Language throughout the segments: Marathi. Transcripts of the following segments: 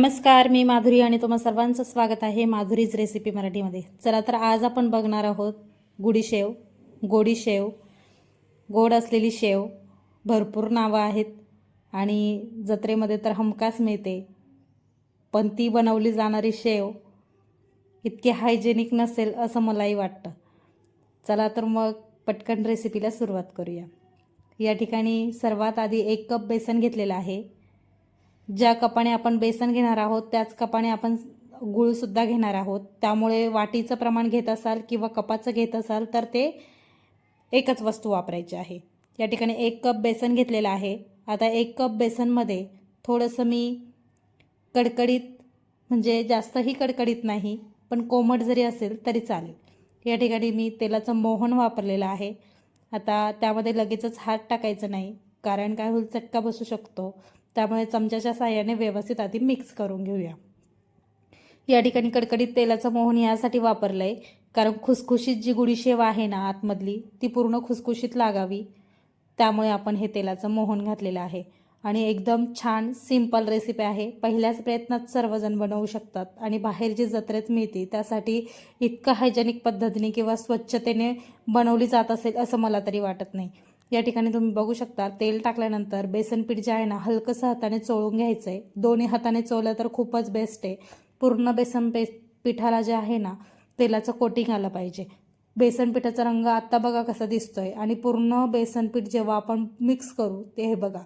नमस्कार, मी माधुरी आणि तुम्हा सर्वांचं स्वागत आहे माधुरीज रेसिपी मराठीमध्ये। चला तर आज आपण बघणार आहोत गुडी शेव, गोडी शेव, गोड असलेली शेव। भरपूर नावं आहेत आणि जत्रेमध्ये तर हमखास मिळते, पण ती बनवली जाणारी शेव इतकी हायजेनिक नसेल असं मलाही वाटतं। चला तर मग पटकन रेसिपीला सुरुवात करूया। या ठिकाणी सर्वात आधी 1 कप बेसन घेतलेला आहे। ज्या कपाने आपण बेसन घेणार आहोत त्याच कपाने आपण गूळ सुद्धा घेणार आहोत, त्यामुळे वाटीचं प्रमाण घेत असाल किंवा कपाचं घेत असाल तर ते एकच वस्तू वापरायची आहे। या ठिकाणी 1 कप बेसन घेतलेलं आहे। आता 1 कप बेसनमध्ये थोडंसं मी कडकडीत, म्हणजे जास्तही कडकडीत नाही पण कोमट जरी असेल तरी चालेल, या ठिकाणी मी तेलाचं मोहन वापरलेलं आहे। आता त्यामध्ये लगेचच हात टाकायचं नाही, कारण काय होईल, चटका बसू शकतो, त्यामुळे चमच्याच्या साहाय्याने व्यवस्थित आधी मिक्स करून घेऊया। या ठिकाणी कडकडीत तेलाचं मोहन यासाठी वापरलंय कारण खुसखुशीत जी गुडी शेव आहे ना आतमधली, ती पूर्ण खुसखुशीत लागावी, त्यामुळे आपण हे तेलाचं मोहन घातलेलं आहे। आणि एकदम छान सिंपल रेसिपी आहे, पहिल्याच प्रयत्नात सर्वजण बनवू शकतात आणि बाहेर जी जत्रेत मिळते त्यासाठी इतकं हायजेनिक पद्धतीने किंवा स्वच्छतेने बनवली जात असेल असं मला तरी वाटत नाही। या ठिकाणी तुम्ही बघू शकता, तेल टाकल्यानंतर बेसन पीठ जे आहे ना हलकंसं हाताने चोळून घ्यायचं आहे। दोन्ही हाताने चोळलं तर खूपच बेस्ट आहे। पूर्ण बेसन पिठाला जे आहे ना तेलाचं कोटिंग आलं पाहिजे। बेसन पिठाचा रंग आता बघा कसा दिसतोय आणि पूर्ण बेसन पीठ जेव्हा आपण मिक्स करू ते हे बघा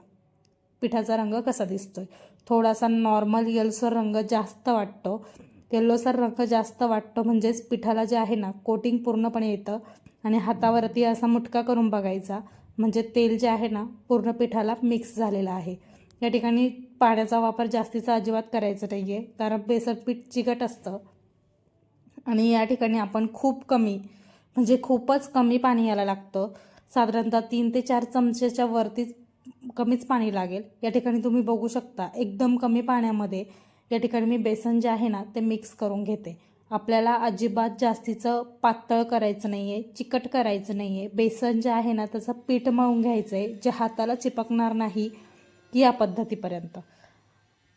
पिठाचा रंग कसा दिसतोय। थोडासा नॉर्मल येल्लोसर रंग जास्त वाटतो, येल्लोसर रंग जास्त वाटतो म्हणजेच पिठाला जे आहे ना कोटिंग पूर्णपणे येतं। आणि हातावरती असा मुटका करून बघायचा, म्हणजे तेल जे आहे ना पूर्ण पिठाला मिक्स झालेलं आहे। या ठिकाणी पाण्याचा वापर जास्तीचा अजिबात करायचा नाही आहे, कारण बेसन पीठ चिकट असतं आणि या ठिकाणी आपण खूप कमी, म्हणजे खूपच कमी पाणी याला लागतं। साधारणतः 3 ते 4 चमचेच्या वरतीच कमीच पाणी लागेल। या ठिकाणी तुम्ही बघू शकता एकदम कमी पाण्यामध्ये या ठिकाणी मी बेसन जे आहे ना ते मिक्स करून घेते। आपल्याला अजिबात जास्तीचं पातळ करायचं नाही आहे, चिकट करायचं नाही आहे। बेसन जे आहे ना त्याचं पीठ मळून घ्यायचं आहे, जे हाताला चिपकणार नाही या पद्धतीपर्यंत,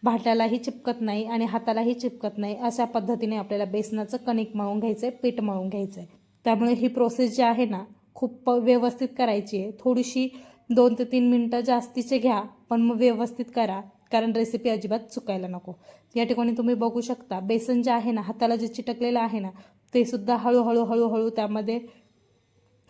भांड्यालाही चिपकत नाही आणि हातालाही चिपकत नाही अशा पद्धतीने आपल्याला बेसनाचं कणिक मळून घ्यायचं आहे, पीठ मळून घ्यायचं आहे। त्यामुळे ही प्रोसेस जी आहे ना खूप व्यवस्थित करायची आहे। थोडीशी 2 ते 3 मिनटं जास्तीचे घ्या, पण मग व्यवस्थित करा, कारण रेसिपी अजिबात चुकायला नको। या ठिकाणी तुम्ही बघू शकता बेसन जे आहे ना हाताला जे चिटकलेलं आहे ना ते सुद्धा हळूहळू हळूहळू त्यामध्ये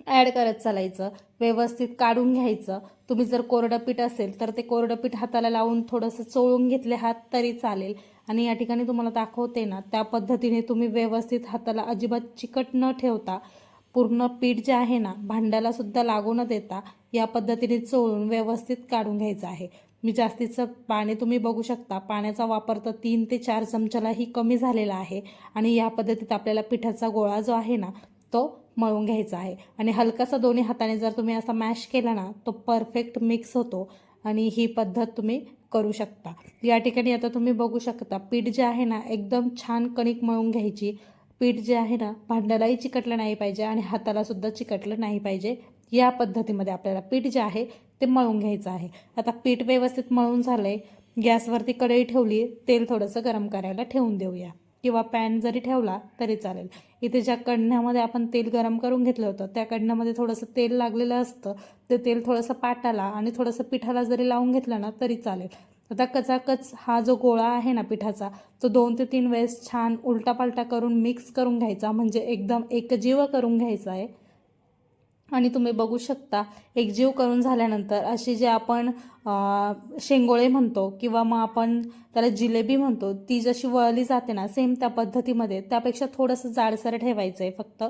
ॲड करत चालायचं, व्यवस्थित काढून घ्यायचं। तुम्ही जर कोरडं पीठ असेल तर ते कोरडं पीठ हाताला लावून थोडंसं चोळून घेतले हात तरी चालेल। आणि या ठिकाणी तुम्हाला दाखवते ना त्या पद्धतीने तुम्ही व्यवस्थित हाताला अजिबात चिकट न ठेवता पूर्ण पीठ जे आहे ना भांड्याला सुद्धा लागू न देता या पद्धतीने चोळून व्यवस्थित काढून घ्यायचं आहे। मी जास्तीचं पाणी तुम्ही बघू शकता, पाण्याचा वापर तर 3 ते 4 चमच्यालाही कमी झालेला आहे। आणि या पद्धतीत आपल्याला पिठाचा गोळा जो आहे ना तो मळून घ्यायचा आहे आणि हलकासा दोन्ही हाताने जर तुम्ही असा मॅश केला ना तो परफेक्ट मिक्स होतो आणि ही पद्धत तुम्ही करू शकता। या ठिकाणी आता तुम्ही बघू शकता पीठ जे आहे ना एकदम छान कणिक मळून घ्यायची। पीठ जे आहे ना भांड्यालाही चिकटलं नाही पाहिजे आणि हाताला सुद्धा चिकटलं नाही पाहिजे, या पद्धतीमध्ये आपल्याला पीठ जे आहे ते मळून घ्यायचं आहे। आता पीठ व्यवस्थित मळून झालंय, गॅसवरती कढई ठेवली, तेल थोडंसं गरम करायला ठेवून देऊया किंवा पॅन जरी ठेवला तरी चालेल। इथे ज्या कढण्यामध्ये आपण तेल गरम करून घेतलं होतं त्या कढण्यामध्ये थोडंसं तेल लागलेलं असतं, ते तेल थोडंसं पाटाला आणि थोडंसं पिठाला जरी लावून घेतलं ना तरी चालेल। आता कचाकच हा जो गोळा आहे ना पिठाचा तो 2 ते 3 वेळेस छान उलटापालटा करून मिक्स करून घ्यायचा, म्हणजे एकदम एकजीव करून घ्यायचा आहे। आणि तुम्ही बघू शकता एकजीव करून झाल्यानंतर अशी जे आपण शेंगोळे म्हणतो किंवा मग आपण त्याला जिलेबी म्हणतो, ती जशी वळली जाते ना सेम त्या पद्धतीमध्ये, त्यापेक्षा थोडंसं जाडसर ठेवायचं आहे फक्त,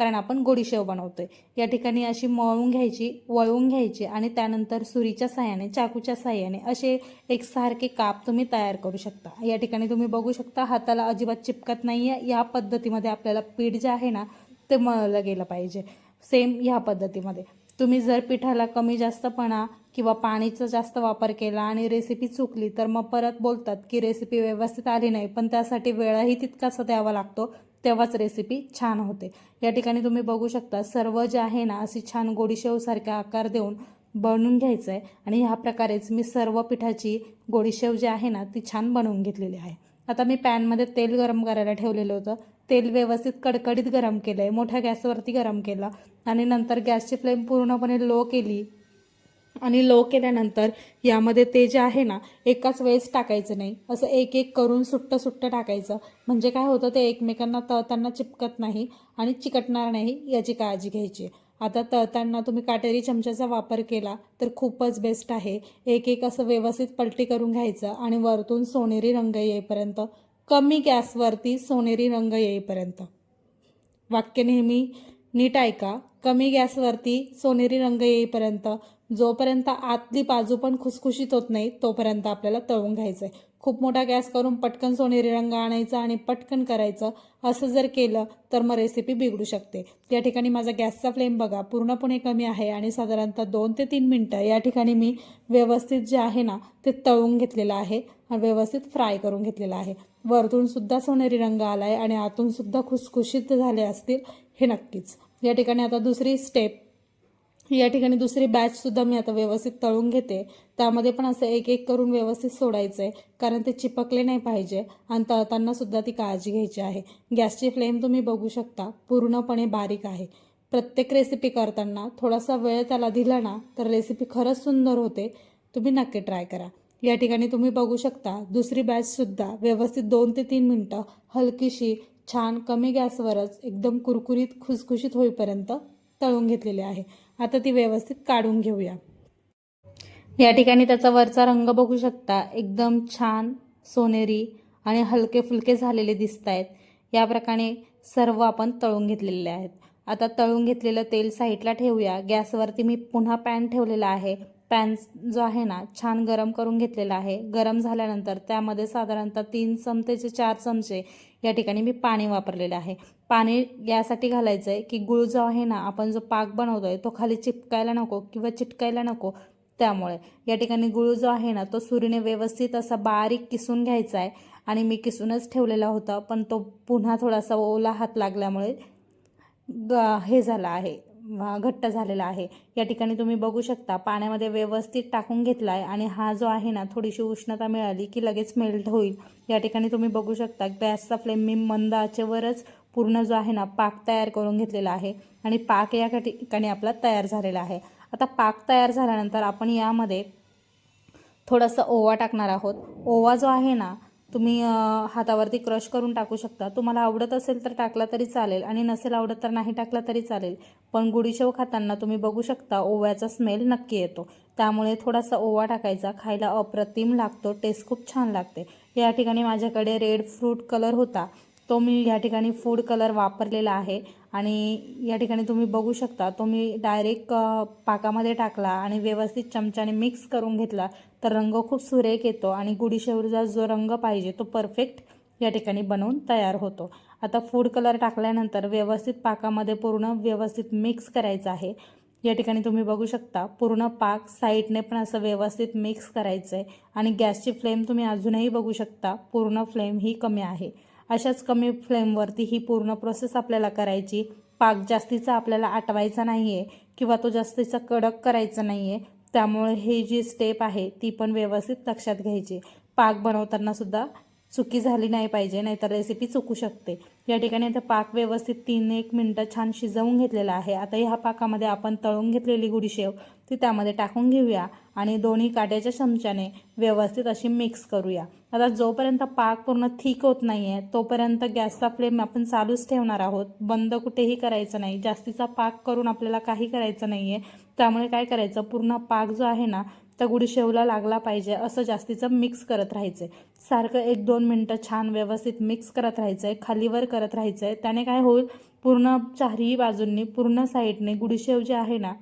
कारण आपण गोडी शेव बनवतोय। या ठिकाणी अशी मळून घ्यायची, वळून घ्यायची आणि त्यानंतर सुरीच्या साहाय्याने, चाकूच्या साहाय्याने असे एकसारखे काप तुम्ही तयार करू शकता। या ठिकाणी तुम्ही बघू शकता हाताला अजिबात चिपकत नाही आहे। या पद्धतीमध्ये आपल्याला पीठ जे आहे ना ते मळलं गेलं पाहिजे। सेम ह्या पद्धतीमध्ये तुम्ही जर पिठाला कमी जास्तपणा किंवा पाणीचा जास्त वापर केला आणि रेसिपी चुकली तर मग परत बोलतात की रेसिपी व्यवस्थित आली नाही, पण त्यासाठी वेळही तितकाच द्यावा लागतो, तेव्हाच रेसिपी छान होते। या ठिकाणी तुम्ही बघू शकता सर्व जे आहे ना अशी छान गोडी शेवसारखा आकार देऊन बनवून घ्यायचं आहे. आणि ह्या प्रकारेच मी सर्व पिठाची गोडी शेव जी आहे ना ती छान बनवून घेतलेली आहे. आता मी पॅनमध्ये तेल गरम करायला ठेवलेलं होतं. तेल व्यवस्थित कडकडीत गरम केलं आहे, मोठ्या गॅसवरती गरम केलं आणि नंतर गॅसची फ्लेम पूर्णपणे लो केली. आणि लो केल्यानंतर यामध्ये ते जे आहे ना एकाच वेळेस टाकायचं नाही, असं एक एक करून सुट्टं सुट्टं टाकायचं. म्हणजे काय होतं ते एकमेकांना तळताना चिपकत नाही आणि चिकटणार नाही याची काळजी घ्यायची. आता तळताना तुम्ही काटेरी चमच्याचा वापर केला तर खूपच बेस्ट आहे. एक एक असं व्यवस्थित पलटी करून घ्यायचं आणि वरतून सोनेरी रंग येईपर्यंत, कमी गॅसवरती सोनेरी रंग येईपर्यंत. वाक्य नेहमी नीट ऐका, कमी गॅसवरती सोनेरी रंग येईपर्यंत. जोपर्यंत आतली बाजू पण खुसखुशीत होत नाही तोपर्यंत आपल्याला तळून घ्यायचं आहे. खूप मोठा गॅस करून पटकन सोनेरी रंग आणायचा आणि पटकन करायचं, असं जर केलं तर मग रेसिपी बिघडू शकते. या ठिकाणी माझा गॅसचा फ्लेम बघा पूर्णपणे कमी आहे आणि साधारणतः 2 ते 3 मिनटं या ठिकाणी मी व्यवस्थित जे आहे ना ते तळून घेतलेलं आहे आणि व्यवस्थित फ्राय करून घेतलेलं आहे. वरतून सुद्धा सोनेरी रंग आला आहे आणि आतून सुद्धा खुसखुशीत झाले असतील हे नक्कीच. या ठिकाणी आता दुसरी स्टेप, या ठिकाणी दुसरी बॅचसुद्धा मी आता व्यवस्थित तळून घेते. त्यामध्ये पण असं एक एक करून व्यवस्थित सोडायचं आहे, कारण ते चिपकले नाही पाहिजे आणि तळतानासुद्धा ती काळजी घ्यायची आहे. गॅसची फ्लेम तुम्ही बघू शकता पूर्णपणे बारीक आहे. प्रत्येक रेसिपी करताना थोडासा वेळ त्याला दिला ना तर रेसिपी खरंच सुंदर होते. तुम्ही नक्की ट्राय करा. या ठिकाणी तुम्ही बघू शकता दुसरी बॅचसुद्धा व्यवस्थित 2 ते 3 मिनटं हलकीशी छान कमी गॅसवरच एकदम कुरकुरीत खुसखुशीत होईपर्यंत तळून घेतलेले आहे. आता ती व्यवस्थित काढून घेऊया. या ठिकाणी त्याचा वरचा रंग बघू शकता, एकदम छान सोनेरी आणि हलके फुलके झालेले दिसत आहेत. या प्रकारे सर्व आपण तळून घेतलेले आहेत. आता तळून घेतलेलं तेल साईडला ठेवूया. गॅसवरती मी पुन्हा पॅन ठेवलेला आहे. पॅन जो आहे ना छान गरम करून घेतलेला आहे. गरम झाल्यानंतर त्यामध्ये साधारणतः 3 चमचे ते 4 चमचे या ठिकाणी मी पाणी वापरलेलं आहे. पाणी यासाठी घालायचं आहे की गूळ जो आहे ना आपण जो पाक बनवतोय तो खाली चिपकायला नको किंवा चिटकायला नको. त्यामुळे या ठिकाणी गूळ जो आहे ना तो सुरीने व्यवस्थित असा बारीक किसून घ्यायचा आहे. आणि मी किसूनच ठेवलेला होता, पण तो पुन्हा थोडासा ओला हात लागल्यामुळे हे झाला आहे, घट्ट झालेला आहे. या ठिकाणी तुम्ही बघू शकता पाण्यामध्ये व्यवस्थित टाकून घेतला आहे आणि हा जो आहे ना थोडीशी उष्णता मिळाली की लगेच मेल्ट होईल. या ठिकाणी तुम्ही बघू शकता गॅसचा फ्लेम मी मंद आचेवरच पूर्ण जो आहे ना पाक तयार करून घेतलेला आहे आणि पाक या ठिकाणी आपला तयार झालेला आहे. आता पाक तयार झाल्यानंतर आपण यामध्ये थोडासा ओवा टाकणार आहोत. ओवा जो आहे ना तुम्ही हातावरती क्रश करून टाकू शकता. तुम्हाला आवडत असेल तर टाकला तरी चालेल आणि नसेल आवडत तर नाही टाकला तरी चालेल. पण गुडीशेव खाताना तुम्ही बघू शकता ओव्याचा स्मेल नक्की येतो. त्यामुळे थोडासा ओवा टाकायचा, खायला अप्रतिम लागतो, टेस्ट खूप छान लागते. या ठिकाणी माझ्याकडे रेड फ्रूट कलर होता, तो मी या ठिकाणी फूड कलर वापरलेला आहे. आणि या ठिकाणी तुम्ही बघू शकता तो मी डायरेक्ट पाकामध्ये टाकला आणि व्यवस्थित चमच्याने मिक्स करून घेतला तर रंग खूप सुरेख येतो आणि गुडीशेवचा जो रंग पाहिजे तो परफेक्ट या ठिकाणी बनवून तयार होतो. आता फूड कलर टाकल्यानंतर व्यवस्थित पाकामध्ये पूर्ण व्यवस्थित मिक्स करायचं आहे. या ठिकाणी तुम्ही बघू शकता पूर्ण पाक साईडने पण असं व्यवस्थित मिक्स करायचं आहे आणि गॅसची फ्लेम तुम्ही अजूनही बघू शकता पूर्ण फ्लेम ही कमी आहे. अशाच कमी फ्लेमवरती ही पूर्ण प्रोसेस आपल्याला करायची. पाक जास्तीचा आपल्याला आटवायचा नाही आहे किंवा तो जास्तीचा कडक करायचा नाही आहे. त्यामुळे ही जी स्टेप आहे ती पण व्यवस्थित लक्षात घ्यायची. पाक बनवताना सुद्धा चुकी झाली नाही पाहिजे, नाहीतर रेसिपी चुकू शकते. या ठिकाणी आता पाक व्यवस्थित 3-1 मिनटं छान शिजवून घेतलेला आहे. आता ह्या पाकामध्ये आपण तळून घेतलेली गुडीशेव ती त्यामध्ये टाकून घेऊया आणि दोन्ही काट्याच्या चमच्याने व्यवस्थित अशी मिक्स करूया. आता जोपर्यंत पाक पूर्ण थिक होत नाही आहे तोपर्यंत गॅसचा फ्लेम आपण चालूच ठेवणार आहोत. बंद कुठेही करायचं नाही. जास्तीचा पाक करून आपल्याला काही करायचं नाही आहे. त्यामुळे काय करायचं, पूर्ण पाक जो आहे ना त्या गुडीशेवला लागला पाहिजे असं जास्तीचं मिक्स करत राहायचं आहे. सारखं 1-2 मिनटं छान व्यवस्थित मिक्स करत राहायचं आहे, खालीवर करत राहायचं आहे. त्याने काय होईल, पूर्ण चारही बाजूंनी पूर्ण साईडने गुडीशेव जी आहे ना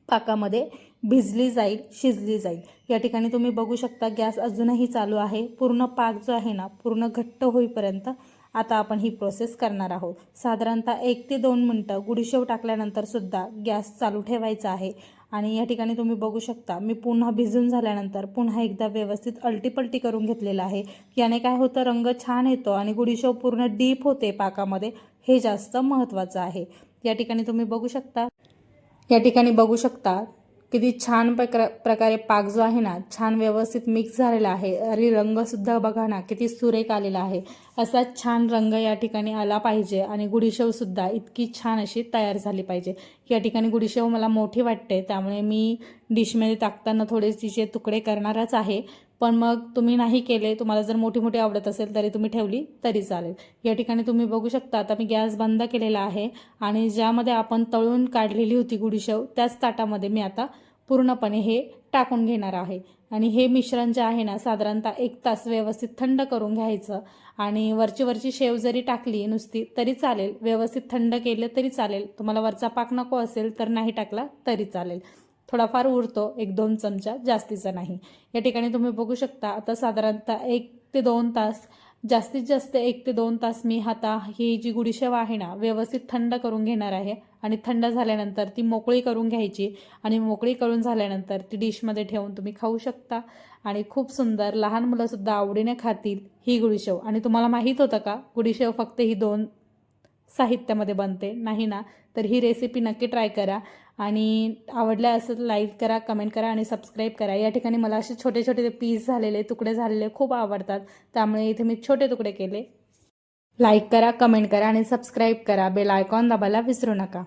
पाकामध्ये भिजली जाईल, शिजली जाईल. या ठिकाणी तुम्ही बघू शकता गॅस अजूनही चालू आहे. पूर्ण पाक जो आहे ना पूर्ण घट्ट होईपर्यंत आता आपण ही प्रोसेस करणार आहोत. साधारणतः 1 ते 2 मिनटं गुडीशेव टाकल्यानंतर सुद्धा गॅस चालू ठेवायचा आहे. आणि या ठिकाणी तुम्ही बघू शकता मी पुन्हा भिजून झाल्यानंतर पुन्हा एकदा व्यवस्थित अलटीपलटी करून घेतलेलं आहे. याने काय होतं, रंग छान येतो आणि गुडीशेव पूर्ण डीप होते पाकामध्ये, हे जास्त महत्त्वाचं आहे. या ठिकाणी तुम्ही बघू शकता, या ठिकाणी बघू शकता किती छान प्रकारे पाक जो आहे ना छान व्यवस्थित मिक्स झालेला आहे आणि रंगसुद्धा बघा ना किती सुरेख आलेला आहे. असा छान रंग या ठिकाणी आला पाहिजे आणि गुडीशेवसुद्धा इतकी छान अशी तयार झाली पाहिजे. या ठिकाणी गुडीशेव मला मोठी वाटते त्यामुळे मी डिशमध्ये टाकताना थोडे तिचे तुकडे करणारच आहे. पण मग तुम्ही नाही केले, तुम्हाला जर मोठी मोठी आवडत असेल तरी तुम्ही ठेवली तरी चालेल. या ठिकाणी तुम्ही बघू शकता आता मी गॅस बंद केलेला आहे आणि ज्यामध्ये आपण तळून काढलेली होती गुडीशेव त्याच ताटामध्ये मी आता पूर्णपणे हे टाकून घेणार आहे. आणि हे मिश्रण जे आहे ना साधारणतः 1 तास व्यवस्थित थंड करून घ्यायचं. आणि वरची शेव जरी टाकली नुसती तरी चालेल, व्यवस्थित थंड केलं तरी चालेल. तुम्हाला वरचा पाक नको असेल तर नाही टाकला तरी चालेल. थोडाफार उरतो 1-2 चमचा, जास्तीचा नाही. या ठिकाणी तुम्ही बघू शकता आता साधारणतः 1 ते 2 तास, जास्तीत जास्त 1 ते 2 तास मी आता ही जी गुडीशेव आहे ना व्यवस्थित थंड करून घेणार आहे. आणि थंड झाल्यानंतर ती मोकळी करून घ्यायची आणि मोकळी करून झाल्यानंतर ती डिशमध्ये ठेवून तुम्ही खाऊ शकता. आणि खूप सुंदर लहान मुलंसुद्धा आवडीने खातील ही गुडीशेव. आणि तुम्हाला माहीत होतं का गुडीशेव फक्त ही 2 साहित्यामध्ये बनते? नाही ना? तर ही रेसिपी नक्की ट्राय करा आणि आवडल्या असेल लाईक करा, कमेंट करा आणि सबस्क्राईब करा. या ठिकाणी मला असे छोटे छोटे पीस झालेले, तुकडे झालेले खूप आवडतात त्यामुळे इथे मी छोटे तुकडे केले. लाईक करा, कमेंट करा आणि सबस्क्राईब करा. बेल आयकॉन दाबायला विसरू नका.